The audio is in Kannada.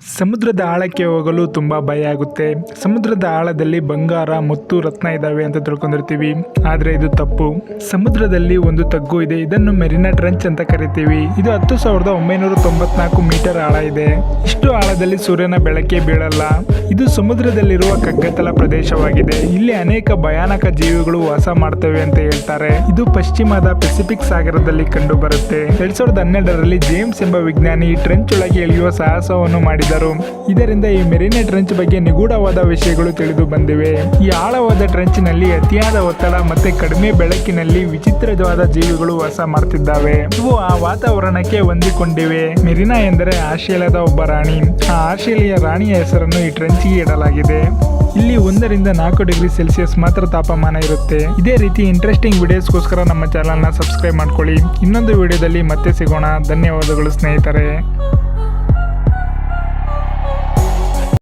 ಸಮುದ್ರದ ಆಳಕ್ಕೆ ಹೋಗಲು ತುಂಬ ಭಯ ಆಗುತ್ತೆ. ಸಮುದ್ರದ ಆಳದಲ್ಲಿ ಬಂಗಾರ ಮುತ್ತು ರತ್ನ ಇದ್ದಾವೆ ಅಂತ ತಿಳ್ಕೊಂಡಿರ್ತೀವಿ, ಆದರೆ ಇದು ತಪ್ಪು. ಸಮುದ್ರದಲ್ಲಿ ಒಂದು ತಗ್ಗು ಇದೆ, ಇದನ್ನು ಮೆರಿನಾ ಟ್ರೆಂಚ್ ಅಂತ ಕರಿತೀವಿ. ಇದು 10,994 ಮೀಟರ್ ಆಳ ಇದೆ. ಇಷ್ಟು ಆಳದಲ್ಲಿ ಸೂರ್ಯನ ಬೆಳಕೆ ಬೀಳಲ್ಲ. ಇದು ಸಮುದ್ರದಲ್ಲಿರುವ ಕಗ್ಗತ್ತಲ ಪ್ರದೇಶವಾಗಿದೆ. ಇಲ್ಲಿ ಅನೇಕ ಭಯಾನಕ ಜೀವಿಗಳು ವಾಸ ಮಾಡ್ತವೆ ಅಂತ ಹೇಳ್ತಾರೆ. ಇದು ಪಶ್ಚಿಮದ ಪೆಸಿಫಿಕ್ ಸಾಗರದಲ್ಲಿ ಕಂಡು ಬರುತ್ತೆ. 2012ರಲ್ಲಿ ಜೇಮ್ಸ್ ಎಂಬ ವಿಜ್ಞಾನಿ ಈ ಟ್ರೆಂಚ್ ಒಳಗೆ ಇಳಿಯುವ ಸಾಹಸವನ್ನು ಮಾಡಿದರು. ಇದರಿಂದ ಈ ಮೆರಿನಾ ಟ್ರೆಂಚ್ ಬಗ್ಗೆ ನಿಗೂಢವಾದ ವಿಷಯಗಳು ತಿಳಿದು ಬಂದಿವೆ. ಈ ಆಳವಾದ ಟ್ರೆಂಚ್ ನಲ್ಲಿ ಅತಿಯಾದ ಒತ್ತಡ ಮತ್ತೆ ಕಡಿಮೆ ಬೆಳಕಿನಲ್ಲಿ ವಿಚಿತ್ರವಾದ ಜೀವಿಗಳು ವಾಸ ಮಾಡ್ತಿದ್ದಾವೆ. ಇವು ಆ ವಾತಾವರಣಕ್ಕೆ ಹೊಂದಿಕೊಂಡಿವೆ. ಮೆರಿನಾ ಎಂದರೆ ಆಸ್ಟ್ರೇಲಿಯಾದ ಒಬ್ಬ ರಾಣಿ. ಆ ಆಸ್ಟ್ರೇಲಿಯಾ ರಾಣಿಯ ಹೆಸರನ್ನು ಈ ಟ್ರೆಂಚ್ಗೆ ಇಡಲಾಗಿದೆ. ಇಲ್ಲಿ 1 ರಿಂದ 4 ಡಿಗ್ರಿ ಸೆಲ್ಸಿಯಸ್ ಮಾತ್ರ ತಾಪಮಾನ ಇರುತ್ತೆ. ಇದೇ ರೀತಿ ಇಂಟ್ರೆಸ್ಟಿಂಗ್ ವಿಡಿಯೋಸ್ಗೋಸ್ಕರ ನಮ್ಮ ಚಾನಲ್ನ ಸಬ್ಸ್ಕ್ರೈಬ್ ಮಾಡ್ಕೊಳ್ಳಿ. ಇನ್ನೊಂದು ವಿಡಿಯೋದಲ್ಲಿ ಮತ್ತೆ ಸಿಗೋಣ. ಧನ್ಯವಾದಗಳು ಸ್ನೇಹಿತರೆ.